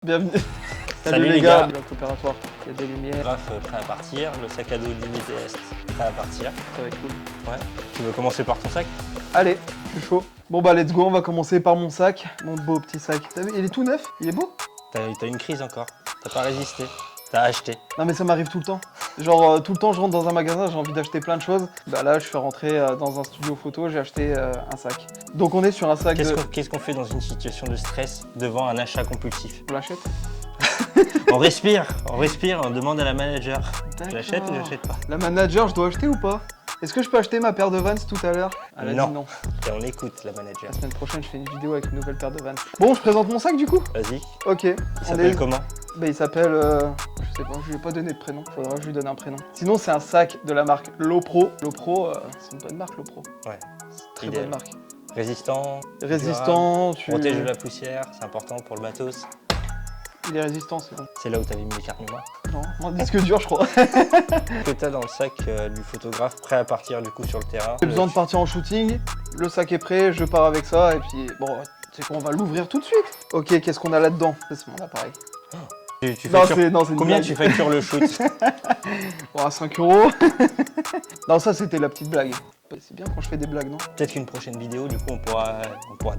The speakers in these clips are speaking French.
Bienvenue. Salut les gars. Bloc opératoire, il y a des lumières. Graphe prêt à partir, le sac à dos limité est prêt à partir. Ça va être cool. Ouais. Tu veux commencer par ton sac? Allez, je suis chaud. Bon bah let's go, on va commencer par mon sac, mon beau petit sac. T'as vu, il est tout neuf, il est beau. T'as une crise encore, t'as pas résisté, t'as acheté. Non mais ça m'arrive tout le temps. Genre tout le temps je rentre dans un magasin, j'ai envie d'acheter plein de choses. Bah là je suis rentré dans un studio photo, j'ai acheté un sac. Donc on est sur un sac Qu'est-ce qu'on fait dans une situation de stress devant un achat compulsif? On l'achète. On respire, on demande à la manager. Je l'achète ou je l'achète pas? La manager, je dois acheter ou pas? Est-ce que je peux acheter ma paire de Vans tout à l'heure? Elle a dit non. Et on écoute la manager. La semaine prochaine, je fais une vidéo avec une nouvelle paire de Vans. Bon, je présente mon sac du coup? Vas-y. Ok. Il s'appelle comment? Bah, il s'appelle... je sais pas, je lui ai pas donné de prénom. Faudra que je lui donne un prénom. Sinon, c'est un sac de la marque Lopro. Lopro, c'est une bonne marque, Lopro. Ouais. Très bonne marque. Résistant. Résistant, durable, protège de la poussière, c'est important pour le matos. Il est résistant, c'est bon. C'est là où t'avais mis les cartes mémoire. Non, un disque dur, je crois. Que t'as dans le sac du photographe prêt à partir du coup sur le terrain. J'ai besoin de partir en shooting, le sac est prêt, je pars avec ça, et puis bon, c'est qu'on va l'ouvrir tout de suite. Ok, qu'est-ce qu'on a là-dedans? C'est mon appareil. Combien tu factures le shoot? Bon, à 5 €. Non, ça c'était la petite blague. C'est bien quand je fais des blagues, non? Peut-être qu'une prochaine vidéo, du coup, on pourra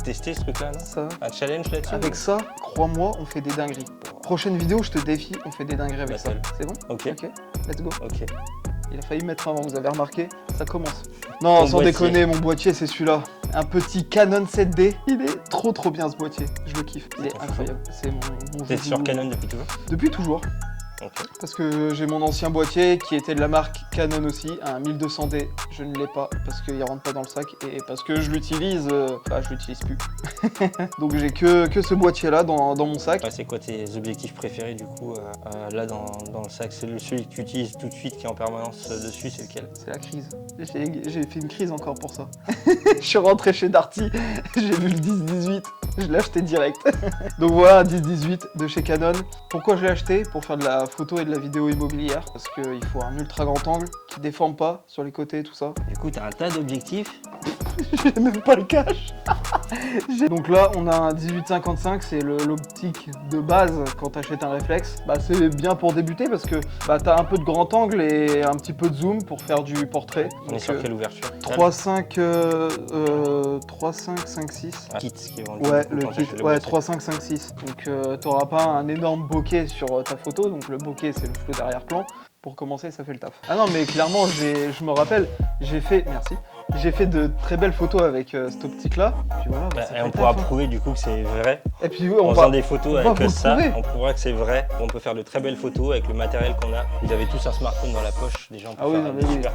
tester ce truc-là, non? Ça. Un challenge là-dessus? Avec ça, crois-moi, on fait des dingueries. Prochaine vidéo, je te défie, on fait des dingueries avec ça. C'est bon? Ok. Let's go. Ok. Il a failli mettre avant, vous avez remarqué? Ça commence. Non, Ton sans boîtier. déconner, mon boîtier, c'est celui-là. Un petit Canon 7D. Il est trop bien ce boîtier. Je le kiffe. Il est incroyable. C'est mon T'es sur Canon depuis toujours? Depuis toujours. Ok. Parce que j'ai mon ancien boîtier qui était de la marque Canon aussi, un 1200D. Je ne l'ai pas parce qu'il rentre pas dans le sac et parce que je l'utilise, je l'utilise plus. Donc j'ai que ce boîtier là dans mon sac. Ouais, c'est quoi tes objectifs préférés du coup là dans le sac? C'est celui que tu utilises tout de suite qui est en permanence dessus, c'est lequel? C'est la crise. J'ai fait une crise encore pour ça. Je suis rentré chez Darty, j'ai vu le 10-18, je l'ai acheté direct. Donc voilà, 10-18 de chez Canon. Pourquoi je l'ai acheté? Pour faire de la photo et de la vidéo immobilière. Parce qu'il faut un ultra grand angle qui déforme pas sur les côtés, tout ça. Du coup, t'as un tas d'objectifs. J'ai même pas le cache. Donc là, on a un 18-55, c'est l'optique de base quand t'achètes un réflexe. Bah, c'est bien pour débuter parce que t'as un peu de grand angle et un petit peu de zoom pour faire du portrait. On est sur quelle ouverture? 3.5, 5.6. Un kit qui est vendu. Ouais, le kit, ouais, 3.5, 5.6. Donc t'auras pas un énorme bokeh sur ta photo, donc le bokeh c'est le flou d'arrière-plan. Pour commencer, ça fait le taf. Ah non, mais clairement, je me rappelle, j'ai fait de très belles photos avec cette optique-là. Puis voilà, et on pourra prouver du coup que c'est vrai. Et puis en faisant des photos avec ça, prouver. on prouvera que c'est vrai. On peut faire de très belles photos avec le matériel qu'on a. Vous avez tous un smartphone dans la poche, déjà on peut faire des super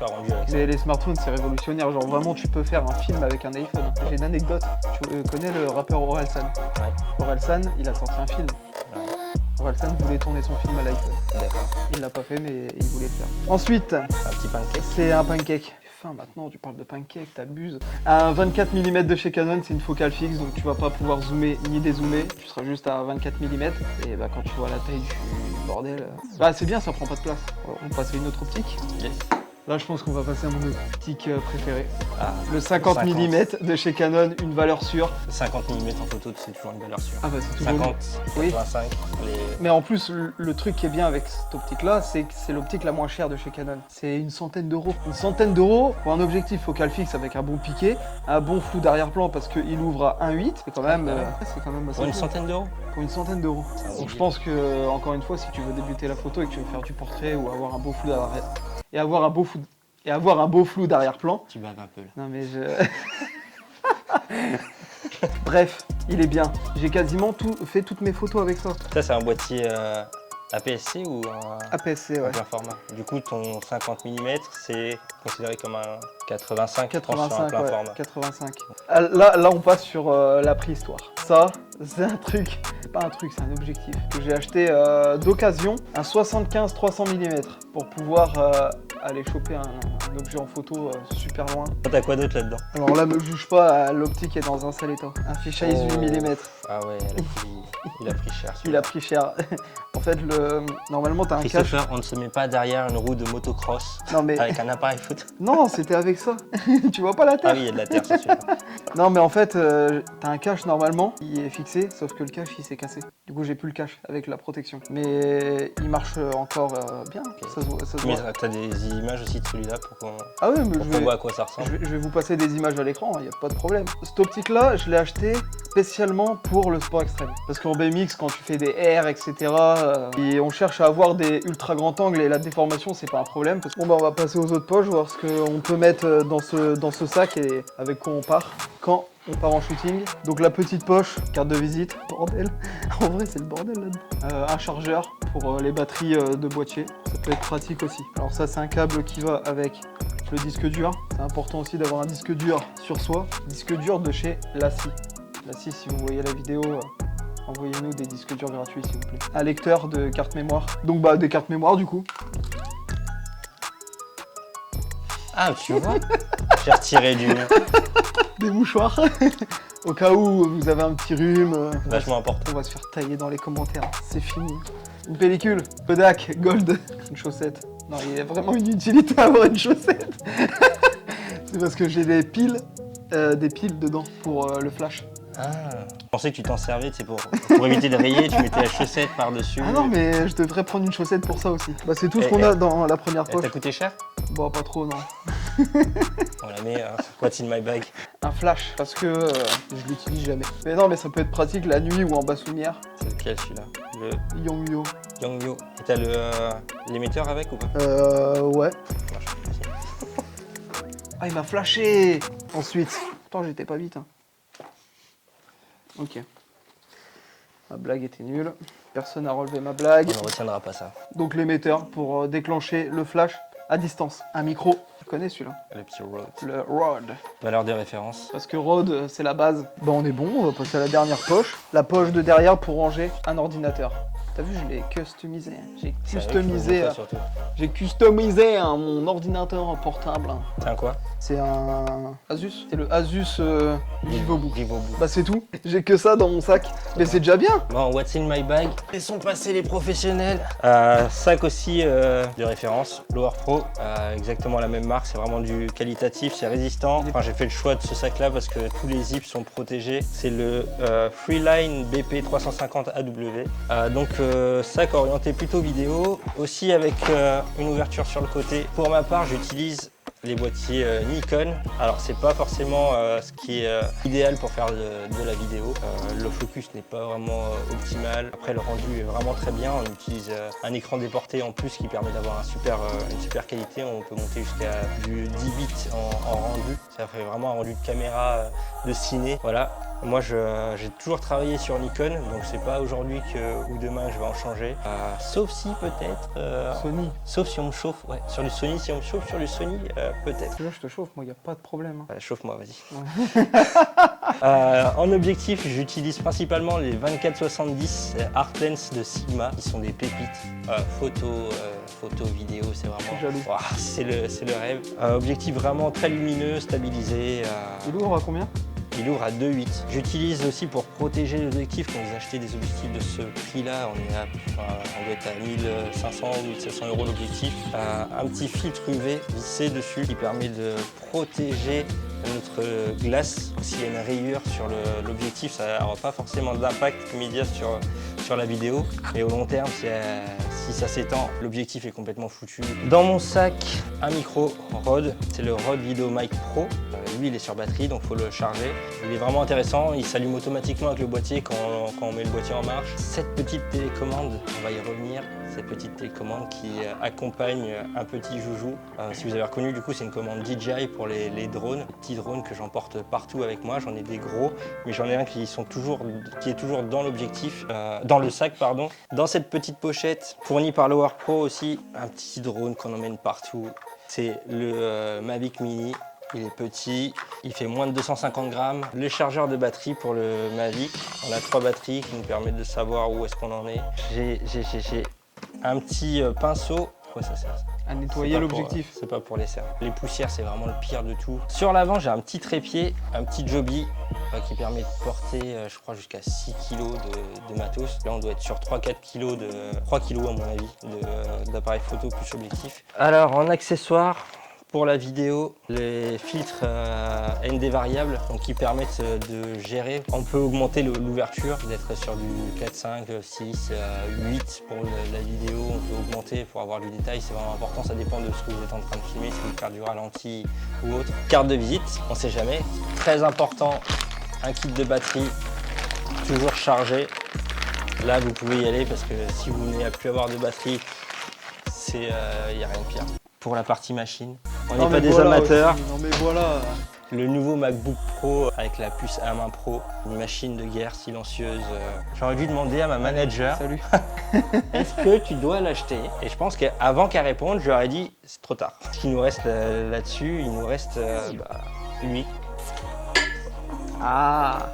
rendus avec ça. Mais les smartphones, c'est révolutionnaire. Genre vraiment, tu peux faire un film avec un iPhone. J'ai une anecdote. Tu connais le rappeur Orelsan? Ouais. Orelsan, il a sorti un film. Ouais. Orelsan voulait tourner son film à l'iPhone. D'accord. Il l'a pas fait, mais il voulait le faire. Ensuite, un petit pancake. C'est un pancake. Enfin, maintenant, tu parles de pancake, t'abuses. Un 24 mm de chez Canon, c'est une focale fixe, donc tu vas pas pouvoir zoomer ni dézoomer. Tu seras juste à 24 mm. Et quand tu vois la taille du bordel, c'est bien, ça prend pas de place. On passe à une autre optique. Yes. Là, je pense qu'on va passer à mon optique préférée. Le 50 mm de chez Canon, une valeur sûre. 50 mm en photo, c'est toujours une valeur sûre. Ah bah c'est toujours 50, 85. Oui. Mais en plus, le truc qui est bien avec cette optique-là, c'est que c'est l'optique la moins chère de chez Canon. C'est une centaine d'euros. Une centaine d'euros pour un objectif focal fixe avec un bon piqué, un bon flou d'arrière-plan parce qu'il ouvre à 1.8. C'est quand même assez pour une centaine d'euros. Pour une centaine d'euros. Donc je pense que, encore une fois, si tu veux débuter la photo et que tu veux faire du portrait ou avoir un beau flou d'arrière... Et avoir un beau flou d'arrière-plan. Tu baves un peu là. Non mais Bref, il est bien. J'ai quasiment fait toutes mes photos avec ça. Ça c'est un boîtier APS-C ou un APS-C, ouais. Plein format. Du coup ton 50 mm c'est considéré comme un 85 ouais, plein format. 85. Là on passe sur la préhistoire. Ça, c'est un truc, c'est pas un truc, c'est un objectif que j'ai acheté d'occasion, un 75-300 mm pour pouvoir aller choper un objet en photo super loin. T'as quoi d'autre là-dedans? Alors là, me juge pas, l'optique est dans un sale état. Un fisheye 8 mm. Ah ouais, il a pris cher. Il a pris cher. En fait, normalement, t'as un cache. Christopher, on ne se met pas derrière une roue de motocross avec un appareil photo. Non, c'était avec ça. Tu vois pas la terre? Ah oui, il y a de la terre sur celui-là. Non, mais en fait, t'as un cache normalement, il est fixé, sauf que le cache il s'est cassé. Du coup, j'ai plus le cache avec la protection. Mais il marche encore bien. Okay. Ça se voit. Mais t'as des images aussi de celui-là pour qu'on voit à quoi ça ressemble. Je vais vous passer des images à l'écran, il n'y a pas de problème. Cette optique-là, je l'ai acheté spécialement pour le sport extrême. Parce qu'en BMX, quand tu fais des airs, etc., et on cherche à avoir des ultra grands angles et la déformation, c'est pas un problème. Bon, bah, on va passer aux autres poches, voir ce qu'on peut mettre dans ce sac et avec quoi on part. Quand on part en shooting. Donc la petite poche, carte de visite, bordel. En vrai, c'est le bordel là-dedans. Un chargeur pour les batteries de boîtier. Ça peut être pratique aussi. Alors ça, c'est un câble qui va avec le disque dur. C'est important aussi d'avoir un disque dur sur soi. Disque dur de chez LaCie. LaCie, si vous voyez la vidéo, envoyez-nous des disques durs gratuits, s'il vous plaît. Un lecteur de carte mémoire. Donc bah des cartes mémoire du coup. Ah, tu vois. J'ai retiré du mien. Des mouchoirs. Au cas où vous avez un petit rhume. Vachement important. On va se faire tailler dans les commentaires. C'est fini. Une pellicule. Kodak Gold. Une chaussette. Non, il y a vraiment une utilité à avoir une chaussette. C'est parce que j'ai des piles dedans pour le flash. Ah. Je pensais que tu t'en servais, c'est pour éviter de rayer, tu mettais la chaussette par-dessus. Ah non, mais je devrais prendre une chaussette pour ça aussi. Bah, c'est tout ce qu'on a dans la première poche. Ça coûté cher? Bon, pas trop, non. On la met, what's in my bag? Un flash, parce que je l'utilise jamais. Mais non, mais ça peut être pratique la nuit ou en basse lumière. C'est lequel celui-là? Le Yongnuo. Yongnuo. Et t'as l'émetteur avec ou pas? Ouais. Ah, il m'a flashé. Ensuite. Pourtant, j'étais pas vite. Hein. Ok. Ma blague était nulle. Personne n'a relevé ma blague. On ne retiendra pas ça. Donc l'émetteur pour déclencher le flash à distance. Un micro. Tu connais celui-là? Le petit Rode. Le Rode. Valeur de référence. Parce que Rode, c'est la base. Bon, on est bon. On va passer à la dernière poche. La poche de derrière pour ranger un ordinateur. T'as vu, je l'ai customisé. J'ai customisé mon ordinateur portable. C'est un quoi? C'est un Asus. C'est le Asus VivoBook. Bah c'est tout. J'ai que ça dans mon sac. Mais c'est déjà bien. Bon, what's in my bag? Laissons passer les professionnels. Sac aussi de référence. Lower Pro. Exactement la même marque. C'est vraiment du qualitatif. C'est résistant. Enfin, j'ai fait le choix de ce sac-là parce que tous les zips sont protégés. C'est le Freeline BP 350 AW. Donc sac orienté plutôt vidéo. Aussi avec une ouverture sur le côté. Pour ma part, j'utilise les boîtiers Nikon. Alors c'est pas forcément ce qui est idéal pour faire de la vidéo. Le focus n'est pas vraiment optimal. Après le rendu est vraiment très bien. On utilise un écran déporté en plus qui permet d'avoir une super qualité. On peut monter jusqu'à du 10 bits en rendu. Ça fait vraiment un rendu de caméra de ciné. Voilà. Moi, j'ai toujours travaillé sur Nikon, donc c'est pas aujourd'hui ou demain je vais en changer. Sauf si peut-être... Sony. Sauf si on me chauffe, ouais. Sur du Sony, si on me chauffe sur du Sony, peut-être. Là, je te chauffe, moi, il n'y a pas de problème. Hein. Chauffe-moi, vas-y. En objectif, j'utilise principalement les 24-70 Artlens de Sigma, qui sont des pépites. Photo, vidéo, c'est vraiment... c'est le rêve. Objectif vraiment très lumineux, stabilisé. Il ouvre à combien? Il ouvre à 2,8. J'utilise aussi pour protéger l'objectif. Quand vous achetez des objectifs de ce prix-là, on doit être à 1500 ou 1700 € l'objectif. Un petit filtre UV vissé dessus qui permet de protéger notre glace. S'il y a une rayure sur l'objectif, ça n'aura pas forcément d'impact immédiat sur la vidéo. Et au long terme, si ça s'étend, l'objectif est complètement foutu. Dans mon sac, un micro Rode. C'est le Rode VideoMic Pro. Lui, il est sur batterie, donc il faut le charger. Il est vraiment intéressant. Il s'allume automatiquement avec le boîtier quand on met le boîtier en marche. Cette petite télécommande, on va y revenir. Cette petite télécommande qui accompagne un petit joujou. Si vous avez reconnu, du coup, c'est une commande DJI pour les drones. Les petits drones que j'emporte partout avec moi. J'en ai des gros, mais j'en ai un qui est toujours dans l'objectif, dans le sac, pardon. Dans cette petite pochette, fournie par Lower Pro aussi, un petit drone qu'on emmène partout. C'est le Mavic Mini. Il est petit, il fait moins de 250 grammes. Le chargeur de batterie pour le Mavic. On a 3 batteries qui nous permettent de savoir où est-ce qu'on en est. J'ai un petit pinceau Pourquoi ça sert? À nettoyer l'objectif. C'est pas pour les cernes. Les poussières, c'est vraiment le pire de tout. Sur l'avant, j'ai un petit trépied, un petit joby qui permet de porter, je crois, jusqu'à 6 kg de matos. Là, on doit être sur 3-4 kg 3 kg à mon avis, d'appareil photo plus objectif. Alors, en accessoire, pour la vidéo, les filtres ND variables donc qui permettent de gérer. On peut augmenter l'ouverture, d'être sur du 4, 5, 6, 8 pour la vidéo. On peut augmenter pour avoir du détail, c'est vraiment important. Ça dépend de ce que vous êtes en train de filmer, si vous faire du ralenti ou autre. Carte de visite, on ne sait jamais. Très important, un kit de batterie, toujours chargé. Là, vous pouvez y aller parce que si vous venez à plus avoir de batterie, il n'y a rien de pire. Pour la partie machine, on n'est pas des amateurs. Aussi. Non mais voilà. Le nouveau MacBook Pro avec la puce A1 Pro, une machine de guerre silencieuse. J'aurais dû demander à ma manager, Salut. est-ce que tu dois l'acheter? Et je pense qu'avant qu'elle réponde, je leur ai dit, c'est trop tard. Ce qu'il nous reste là-dessus, il nous reste lui. Ah,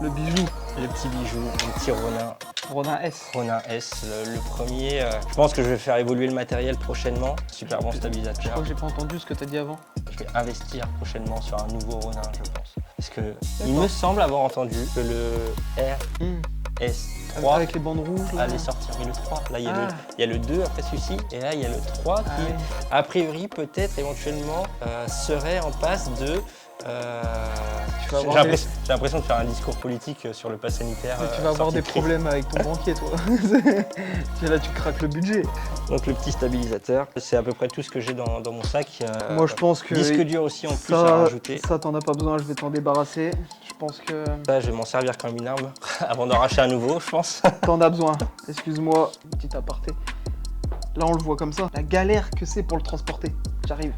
le bijou. Le petit bijou, le petit Ronin. Ronin S. Ronin S, le premier. Je pense que je vais faire évoluer le matériel prochainement. Super bon Je stabilisateur. crois que j'ai pas entendu ce que tu as dit avant. Je vais investir prochainement sur un nouveau Ronin, je pense. Parce que il me semble avoir entendu que le RS3 Avec les bandes rouges. Là. allait sortir. Mais le 3, là il y a le 2 après celui-ci, et là il y a le 3 qui, oui. a priori, peut-être éventuellement, serait en passe de. J'ai l'impression de faire un discours politique sur le pass sanitaire. Tu vas avoir des problèmes avec ton banquier, toi. Là, tu craques le budget. Donc le petit stabilisateur, c'est à peu près tout ce que j'ai dans mon sac. Moi, je pense que disque dur aussi en plus à rajouter. Ça, t'en as pas besoin, je vais t'en débarrasser. Je pense que Ça, je vais m'en servir comme une arme avant d'en racheter un nouveau, je pense. t'en as besoin. Excuse-moi, petit aparté. Là, on le voit comme ça. La galère que c'est pour le transporter. J'arrive.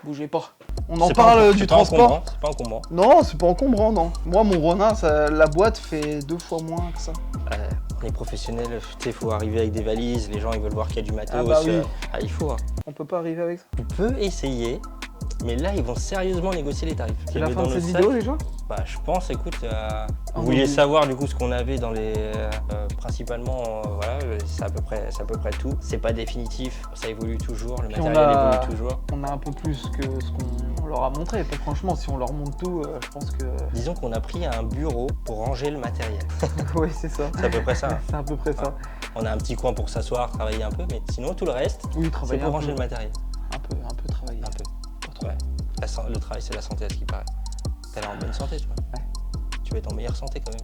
Bougez pas. On en parle du transport. C'est pas encombrant. Non, c'est pas encombrant, non. Moi, mon Ronin, la boîte fait 2 fois moins que ça. Les professionnels, il faut arriver avec des valises, les gens ils veulent voir qu'il y a du matos. Ah bah oui. Il faut. On peut pas arriver avec ça. Tu peux essayer, mais là ils vont sérieusement négocier les tarifs. C'est la fin de cette vidéo, les gens? Bah, je pense, écoute, vous vouliez savoir du coup ce qu'on avait dans les. Principalement, voilà, c'est à peu près tout. C'est pas définitif, ça évolue toujours, le matériel évolue toujours. On a un peu plus que ce qu'on leur a montré. Et franchement, si on leur montre tout, je pense que. Disons qu'on a pris un bureau pour ranger le matériel. Oui, c'est ça. C'est à peu près ça. C'est à peu près ça. On a un petit coin pour s'asseoir, travailler un peu, mais sinon tout le reste, Oui, c'est travailler pour un ranger peu. le matériel. Un peu travailler. Un peu. Pas trop. Ouais. Le travail, c'est la santé à ce qui paraît. T'as l'air en bonne santé, toi. Ouais. Tu vas être en meilleure santé quand même.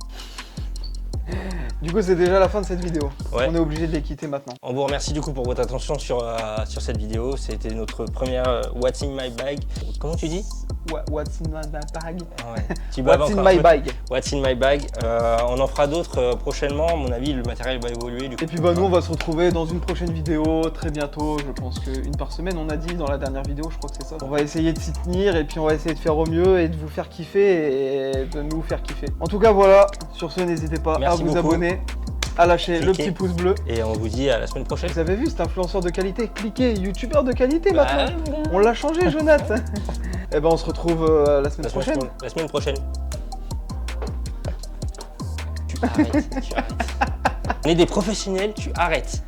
Du coup, c'est déjà la fin de cette vidéo. Ouais. On est obligé de les quitter maintenant. On vous remercie du coup pour votre attention sur cette vidéo. C'était notre première What's in my bag. Comment tu dis? What's in my bag? Ouais. Tu What's in my bag? What's in my bag. On en fera d'autres prochainement. À mon avis, le matériel va évoluer. Du coup. Et puis bah nous on va se retrouver dans une prochaine vidéo très bientôt, je pense qu'une par semaine on a dit dans la dernière vidéo, je crois que c'est ça. On va essayer de s'y tenir et puis on va essayer de faire au mieux et de vous faire kiffer et de nous faire kiffer. En tout cas voilà, sur ce n'hésitez pas à vous abonner, à lâcher le petit pouce bleu. Et on vous dit à la semaine prochaine. Vous avez vu cet influenceur de qualité? Cliquez, youtubeur de qualité maintenant. On l'a changé Jonathan. Et ben on se retrouve la semaine prochaine. La semaine prochaine. Tu arrêtes. On est des professionnels, tu arrêtes.